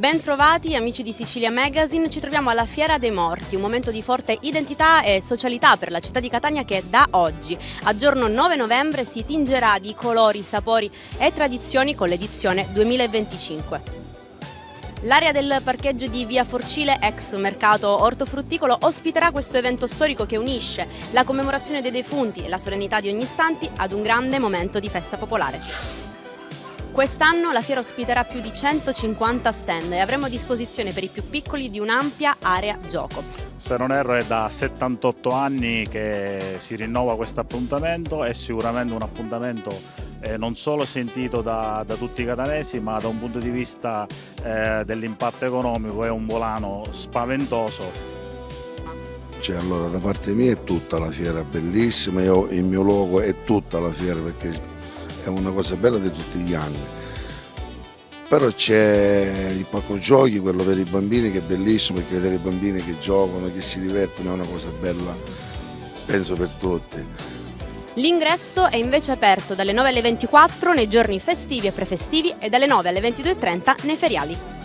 Bentrovati amici di Sicilia Magazine, ci troviamo alla Fiera dei Morti, un momento di forte identità e socialità per la città di Catania che da oggi, a giorno 9 novembre, si tingerà di colori, sapori e tradizioni con l'edizione 2025. L'area del parcheggio di Via Forcile, ex mercato ortofrutticolo, ospiterà questo evento storico che unisce la commemorazione dei defunti e la solennità di ogni istanti ad un grande momento di festa popolare. Quest'anno la fiera ospiterà più di 150 stand e avremo a disposizione per i più piccoli di un'ampia area gioco. Se non erro è da 78 anni che si rinnova questo appuntamento, è sicuramente un appuntamento non solo sentito da tutti i catanesi, ma da un punto di vista dell'impatto economico è un volano spaventoso. Allora, da parte mia è tutta la fiera bellissima, il mio luogo è tutta la fiera perché è una cosa bella di tutti gli anni. Però c'è il parco giochi, quello per i bambini, che è bellissimo perché vedere i bambini che giocano, che si divertono è una cosa bella, penso, per tutti. L'ingresso è invece aperto dalle 9 alle 24 nei giorni festivi e prefestivi e dalle 9 alle 22:30 nei feriali.